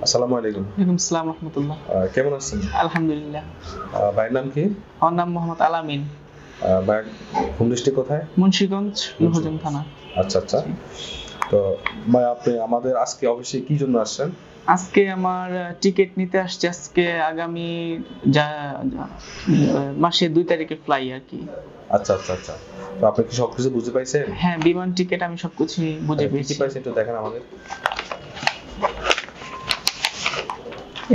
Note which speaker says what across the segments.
Speaker 1: আসসালামু আলাইকুম।
Speaker 2: ওয়ালাইকুম আসসালাম রাহমাতুল্লাহ।
Speaker 1: কেমন আছেন?
Speaker 2: আলহামদুলিল্লাহ।
Speaker 1: ভাইয়ের নাম কি?
Speaker 2: আমার নাম মোহাম্মদ আলামিন।
Speaker 1: ভাইয়ের হোম ডিস্ট্রিক্ট কোথায়?
Speaker 2: মুন্সিগঞ্জ, লোহজং থানা।
Speaker 1: আচ্ছা আচ্ছা। তো ভাই আপনি আমাদের আজকে অফিসে কি জন্য আসছেন?
Speaker 2: আজকে আমার টিকিট নিতে আসছে আজকে আগামী মাসের 2 তারিখে ফ্লাই আর কি।
Speaker 1: আচ্ছা আচ্ছা আচ্ছা। তো আপনি কি সবকিছু বুঝে পাইছেন?
Speaker 2: হ্যাঁ, বিমান টিকিট আমি সবকিছু বুঝে পেয়েছি।
Speaker 1: কি পাইছেন একটু দেখেন আমাদের।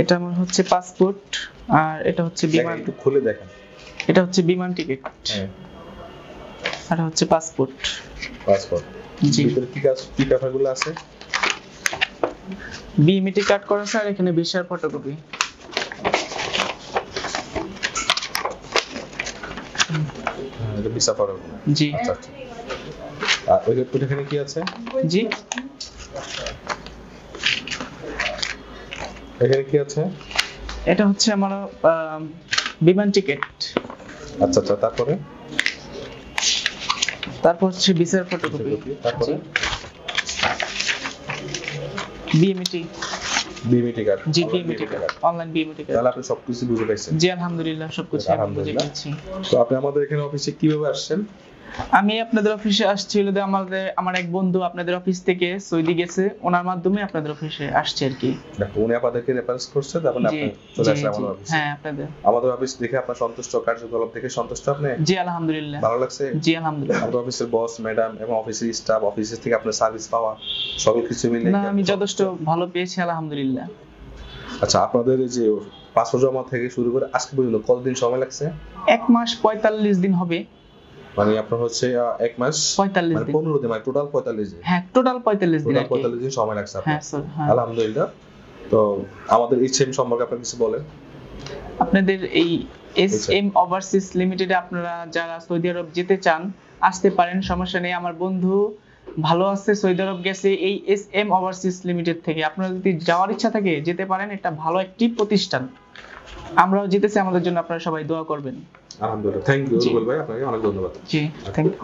Speaker 2: এটা আমার হচ্ছে পাসপোর্ট আর এটা হচ্ছে বিমান।
Speaker 1: একটু খুলে দেখেন।
Speaker 2: এটা হচ্ছে বিমান টিকিট।
Speaker 1: হ্যাঁ।
Speaker 2: আর হচ্ছে পাসপোর্ট।
Speaker 1: পাসপোর্ট।
Speaker 2: জি।
Speaker 1: ভিতরে কি পেপারগুলো আছে?
Speaker 2: বিএমইটি কার্ড করা স্যার, এখানে ভিসার ফটোকপি।
Speaker 1: এটা ভিসা ফটোকপি।
Speaker 2: জি।
Speaker 1: আচ্ছা আচ্ছা। আর ওইখানে কি আছে?
Speaker 2: জি।
Speaker 1: এখানে কি আছে?
Speaker 2: এটা হচ্ছে আমার বিমান টিকিট।
Speaker 1: আচ্ছা আচ্ছা, তারপরে
Speaker 2: তারপর হচ্ছে ভিসার ফটোকপি।
Speaker 1: তারপরে
Speaker 2: বিএমইটি
Speaker 1: কার্ড।
Speaker 2: জি, BMET card, online BMET card.
Speaker 1: তাহলে আপনি সবকিছু বুঝে পাইছেন?
Speaker 2: জি আলহামদুলিল্লাহ, সবকিছু আমি বুঝে পেয়েছি।
Speaker 1: তো আপনি আমাদের এখানে অফিসে কিভাবে আসছেন?
Speaker 2: আমি আপনাদের অফিসে আসছি হলো আমার এক বন্ধু আপনাদের অফিস থেকে সৌদি গেছে, ওনার মাধ্যমে আপনাদের অফিসে আসছে আর কি।
Speaker 1: দেখো উনি আপনাদেরকে রেফারেন্স করছে, তারপরে আপনি চলে আসলেন আমাদের অফিসে।
Speaker 2: হ্যাঁ, আপনাদের
Speaker 1: অফিস দেখে আপনার সন্তুষ্ট, কার্যকলাপ দেখে সন্তুষ্ট আপনি?
Speaker 2: জি আলহামদুলিল্লাহ।
Speaker 1: ভালো লাগছে?
Speaker 2: জি আলহামদুলিল্লাহ।
Speaker 1: আমাদের অফিসের বস ম্যাডাম এবং অফিসের স্টাফ, অফিসের থেকে আপনার সার্ভিস পাওয়া সকল কিছু মিলে
Speaker 2: না, আমি যথেষ্ট ভালো পেয়েছি আলহামদুলিল্লাহ।
Speaker 1: আচ্ছা, আপনাদের এই যে পাসপোর্ট জমা থেকে শুরু করে আজকে পর্যন্ত কতদিন সময় লাগছে?
Speaker 2: 1 মাস 45 দিন হবে।
Speaker 1: মানে আপনার হচ্ছে 1 মাস
Speaker 2: 45 দিন,
Speaker 1: 15 দিন, মানে টোটাল 45 দিন।
Speaker 2: হ্যাঁ, টোটাল 45 দিন।
Speaker 1: 45 দিন সময় লাগছে আপনার।
Speaker 2: হ্যাঁ স্যার, হ্যাঁ
Speaker 1: আলহামদুলিল্লাহ। তো আমাদের এইচএম সম্পর্কে আপনি কিছু বলেন।
Speaker 2: আপনাদের এই এসএম ওভারসিজ লিমিটেডে আপনারা যারা সৌদি আরব যেতে চান আসতে পারেন, সমস্যা নেই। আমার বন্ধু ভালো আছে, সৌদি আরব গেছে এই এসএম ওভারসিজ লিমিটেড থেকে। আপনারা যদি যাওয়ার ইচ্ছা থাকে যেতে পারেন, এটা ভালো একটি প্রতিষ্ঠান। আমরাও যেতেছি, আমাদের জন্য আপনারা সবাই দোয়া করবেন।
Speaker 1: আলহামদুলিল্লাহ। থ্যাংক ইউ রুবেল ভাই, আপনাকে অনেক ধন্যবাদ।
Speaker 2: জি, থ্যাংক ইউ।